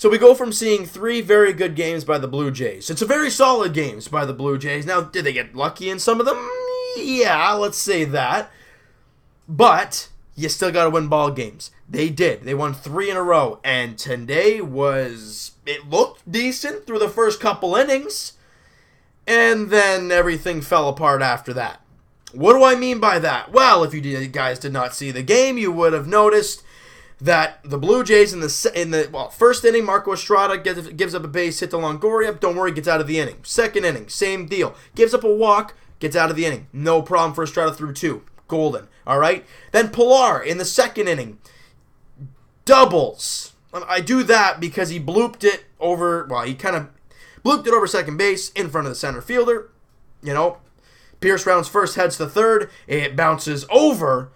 So we go from seeing 3 very good games by the Blue Jays. It's a very solid games by the Blue Jays. Now, did they get lucky in some of them? Yeah, let's say that. But you still got to win ball games. They did. They won 3 in a row. And today it looked decent through the first couple innings. And then everything fell apart after that. What do I mean by that? Well, if you guys did not see the game, you would have noticed that the Blue Jays in the first inning, Marcus Estrada gives up a base hit to Longoria. Don't worry, gets out of the inning. Second inning, same deal. Gives up a walk, gets out of the inning. No problem for Estrada through 2. Golden. All right? Then Pilar in the second inning doubles. I do that because he blooped it over, he kind of blooped it over second base in front of the center fielder. Pierce rounds first, heads to third. It bounces over.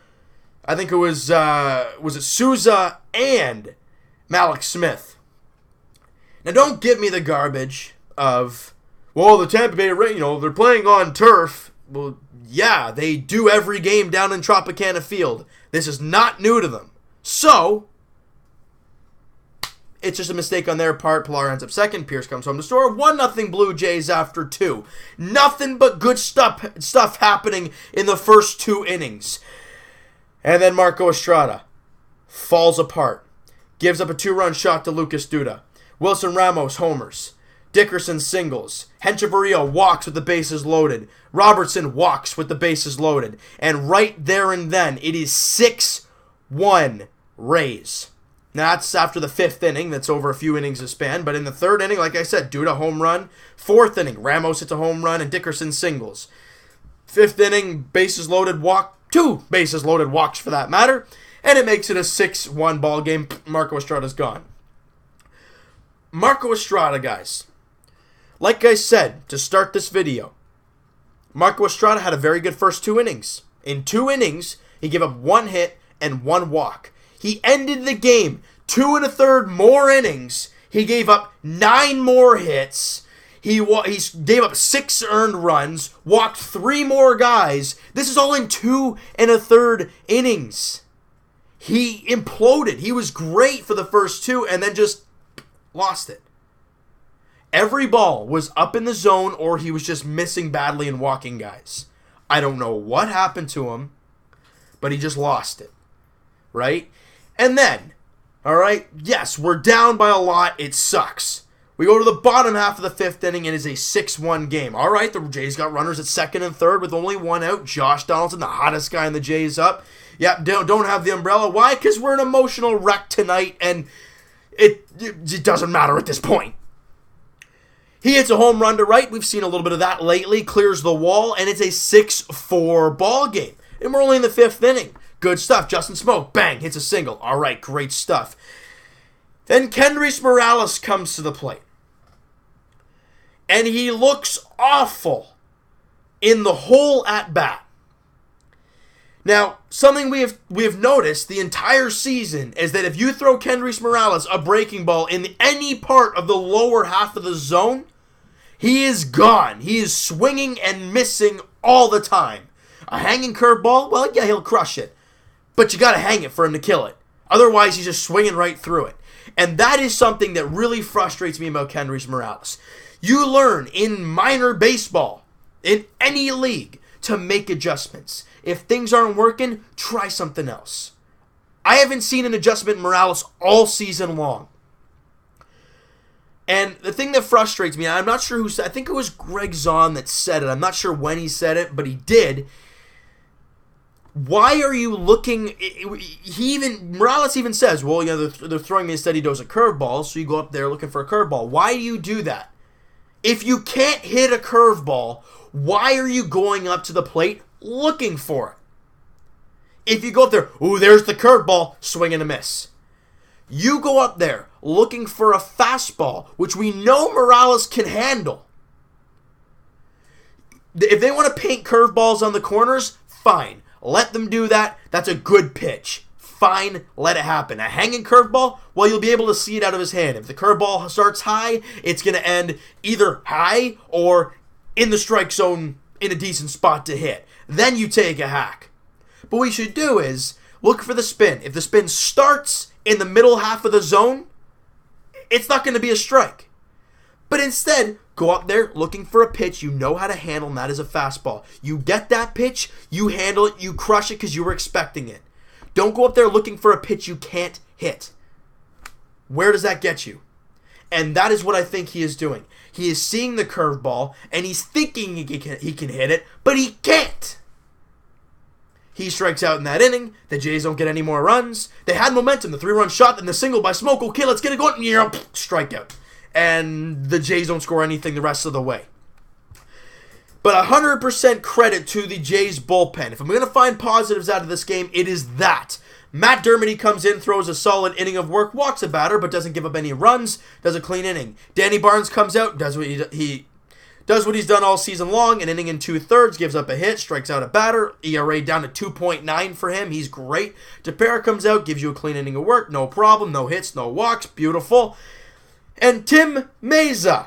I think it was it Souza and Malik Smith. Now, don't give me the garbage of, the Tampa Bay Rays, they're playing on turf. Well, yeah, they do every game down in Tropicana Field. This is not new to them. So, it's just a mistake on their part. Pilar ends up second. Pierce comes home to score. 1-0 Blue Jays after 2. Nothing but good stuff happening in the first 2 innings. And then Marco Estrada falls apart. Gives up a 2-run shot to Lucas Duda. Wilson Ramos homers. Dickerson singles. Hechavarria walks with the bases loaded. Robertson walks with the bases loaded. And right there and then, it is 6-1 Rays. Now, that's after the 5th inning. That's over a few innings of span. But in the 3rd inning, like I said, Duda home run. 4th inning, Ramos hits a home run and Dickerson singles. 5th inning, bases loaded, walk. 2 bases loaded walks for that matter. And it makes it a 6-1 ball game. Marco Estrada's gone. Marco Estrada, guys. Like I said to start this video, Marco Estrada had a very good first 2 innings. In 2 innings, he gave up 1 hit and 1 walk. He ended the game 2 1/3 more innings. He gave up 9 more hits. He gave up 6 earned runs, walked 3 more guys. This is all in 2 1/3 innings. He imploded. He was great for the first 2 and then just lost it. Every ball was up in the zone or he was just missing badly and walking guys. I don't know what happened to him, but he just lost it. Right? And then, all right, yes, we're down by a lot. It sucks. We go to the bottom half of the 5th inning and it's a 6-1 game. All right, the Jays got runners at 2nd and 3rd with only 1 out. Josh Donaldson, the hottest guy in the Jays, up. Yep, don't have the umbrella. Why? Because we're an emotional wreck tonight and it doesn't matter at this point. He hits a home run to right. We've seen a little bit of that lately. Clears the wall, and it's a 6-4 ball game. And we're only in the 5th inning. Good stuff. Justin Smoke, bang, hits a single. All right, great stuff. Then Kendrys Morales comes to the plate. And he looks awful in the whole at-bat. Now, something we have noticed the entire season is that if you throw Kendrys Morales a breaking ball in any part of the lower half of the zone, he is gone. He is swinging and missing all the time. A hanging curveball, well, yeah, he'll crush it. But you got to hang it for him to kill it. Otherwise, he's just swinging right through it. And that is something that really frustrates me about Kendrys Morales. You learn in minor baseball, in any league, to make adjustments. If things aren't working, try something else. I haven't seen an adjustment in Morales all season long. And the thing that frustrates me, I'm not sure who said, I think it was Greg Zahn that said it. I'm not sure when he said it, but he did. Why are you looking, Morales even says, well, they're throwing me a steady dose of curveballs, so you go up there looking for a curveball. Why do you do that? If you can't hit a curveball, why are you going up to the plate looking for it? If you go up there, ooh, there's the curveball, swing and a miss. You go up there looking for a fastball, which we know Morales can handle. If they want to paint curveballs on the corners, fine. Let them do that. That's a good pitch. Fine, let it happen. A hanging curveball, well, you'll be able to see it out of his hand. If the curveball starts high, it's going to end either high or in the strike zone in a decent spot to hit. Then you take a hack. But what you should do is look for the spin. If the spin starts in the middle half of the zone, it's not going to be a strike. But instead, go up there looking for a pitch you know how to handle, and that is a fastball. You get that pitch, you handle it, you crush it because you were expecting it. Don't go up there looking for a pitch you can't hit. Where does that get you? And that is what I think he is doing. He is seeing the curveball, and he's thinking he can hit it, but he can't. He strikes out in that inning. The Jays don't get any more runs. They had momentum. The 3-run shot, then the single by Smoke. Okay, let's get it going. Strikeout. And the Jays don't score anything the rest of the way. But 100% credit to the Jays bullpen. If I'm going to find positives out of this game, it is that. Matt Dermody comes in, throws a solid inning of work, walks a batter, but doesn't give up any runs, does a clean inning. Danny Barnes comes out, does what he does what he's done all season long, an inning and 2/3, gives up a hit, strikes out a batter, ERA down to 2.9 for him, he's great. Tepera comes out, gives you a clean inning of work, no problem, no hits, no walks, beautiful. And Tim Meza,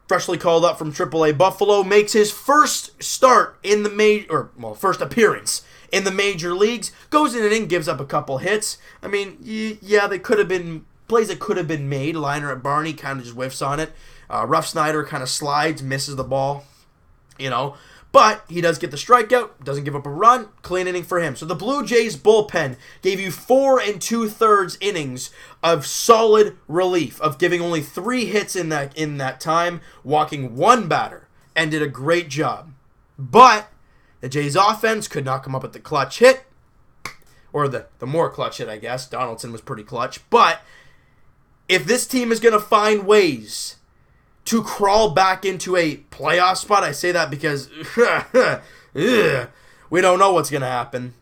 freshly called up from AAA Buffalo, makes his first start in the first appearance in the major leagues, goes in an inning, gives up a couple hits. I mean, yeah, they could have been plays that could have been made. Liner at Barney kind of just whiffs on it. Rough Snyder kind of slides, misses the ball, But he does get the strikeout, doesn't give up a run, clean inning for him. So the Blue Jays bullpen gave you 4 2/3 innings of solid relief, of giving only 3 hits in that time, walking 1 batter, and did a great job. But the Jays offense could not come up with the clutch hit, or the more clutch hit, I guess. Donaldson was pretty clutch. But if this team is going to find ways to crawl back into a playoff spot, I say that because we don't know what's going to happen.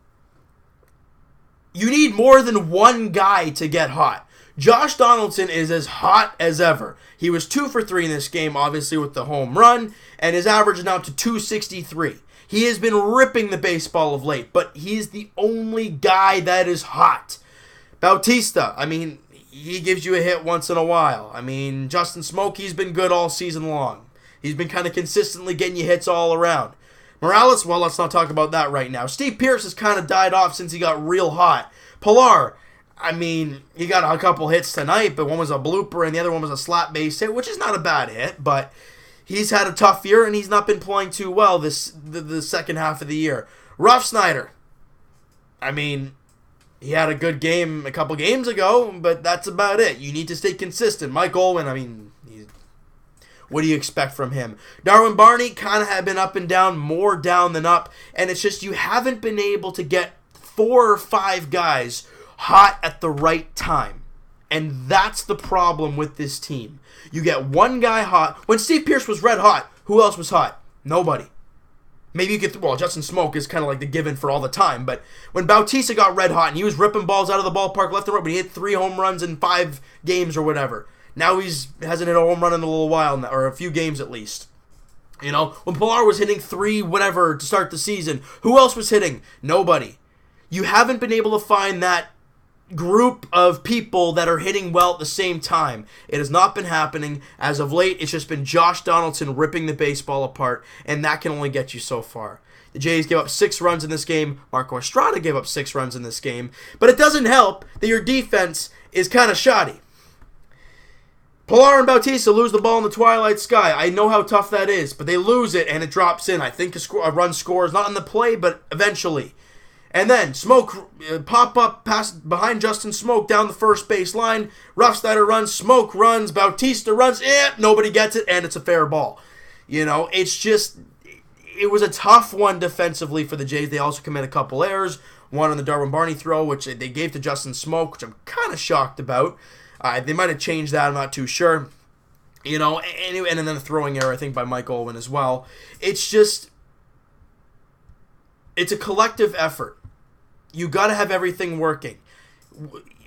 You need more than one guy to get hot. Josh Donaldson is as hot as ever. He was 2 for 3 in this game, obviously with the home run, and his average is now to 263. He has been ripping the baseball of late, but he's the only guy that is hot. Bautista, he gives you a hit once in a while. Justin Smoke, he's been good all season long. He's been kind of consistently getting you hits all around. Morales, well, let's not talk about that right now. Steve Pearce has kind of died off since he got real hot. Pilar, he got a couple hits tonight, but one was a blooper and the other one was a slap base hit, which is not a bad hit, but he's had a tough year and he's not been playing too well the second half of the year. Rough Snyder, he had a good game a couple games ago, but that's about it. You need to stay consistent. Mike Olin, what do you expect from him? Darwin Barney kind of had been up and down, more down than up, and it's just you haven't been able to get 4 or 5 guys hot at the right time. And that's the problem with this team. You get one guy hot. When Steve Pearce was red hot, who else was hot? Nobody. Maybe you could, Justin Smoke is kind of like the given for all the time, but when Bautista got red hot and he was ripping balls out of the ballpark left and right, but he hit 3 home runs in 5 games or whatever. Now he hasn't hit a home run in a little while now, or a few games at least. When Pilar was hitting 3 whatever to start the season, who else was hitting? Nobody. You haven't been able to find that group of people that are hitting well at the same time. It has not been happening. As of late, it's just been Josh Donaldson ripping the baseball apart, and that can only get you so far. The Jays gave up 6 runs in this game. Marcus Stroman gave up 6 runs in this game. But it doesn't help that your defense is kind of shoddy. Pilar and Bautista lose the ball in the twilight sky. I know how tough that is, but they lose it and it drops in. I think a run scores, not on the play, but eventually. And then Smoke pop up pass behind Justin Smoke down the first base line. Rough Snyder runs, Smoke runs, Bautista runs. Nobody gets it, and it's a fair ball. It's just, it was a tough one defensively for the Jays. They also commit a couple errors. One on the Darwin Barney throw, which they gave to Justin Smoke, which I'm kind of shocked about. They might have changed that, I'm not too sure. And then a throwing error, I think, by Mike Olin as well. It's just, it's a collective effort. You got to have everything working.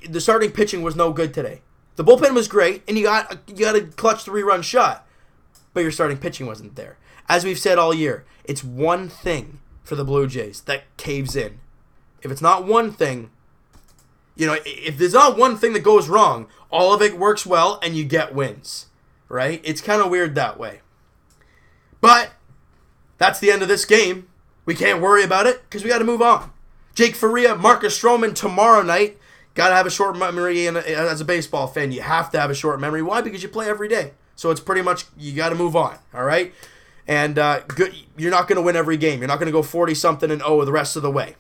The starting pitching was no good today. The bullpen was great, and you got a clutch 3-run shot, but your starting pitching wasn't there. As we've said all year, it's one thing for the Blue Jays that caves in. If it's not one thing, if there's not one thing that goes wrong, all of it works well, and you get wins, right? It's kind of weird that way. But that's the end of this game. We can't worry about it because we got to move on. Jake Faria, Marcus Stroman tomorrow night. Got to have a short memory, and as a baseball fan, you have to have a short memory. Why? Because you play every day. So it's pretty much, you got to move on, all right? And good, you're not going to win every game. You're not going to go 40-something and 0 the rest of the way.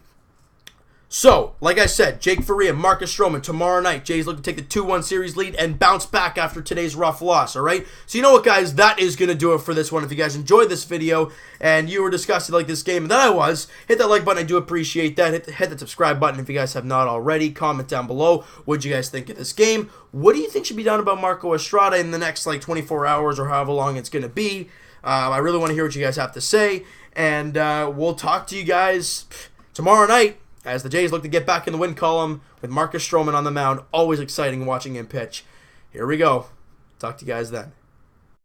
So, like I said, Jake Faria, Marcus Stroman, tomorrow night, Jays looking to take the 2-1 series lead and bounce back after today's rough loss, all right? So you know what, guys? That is going to do it for this one. If you guys enjoyed this video and you were disgusted like this game, and that I was, hit that like button. I do appreciate that. Hit the subscribe button if you guys have not already. Comment down below. What do you guys think of this game? What do you think should be done about Marco Estrada in the next, 24 hours or however long it's going to be? I really want to hear what you guys have to say, and we'll talk to you guys tomorrow night as the Jays look to get back in the win column with Marcus Stroman on the mound. Always exciting watching him pitch. Here we go. Talk to you guys then.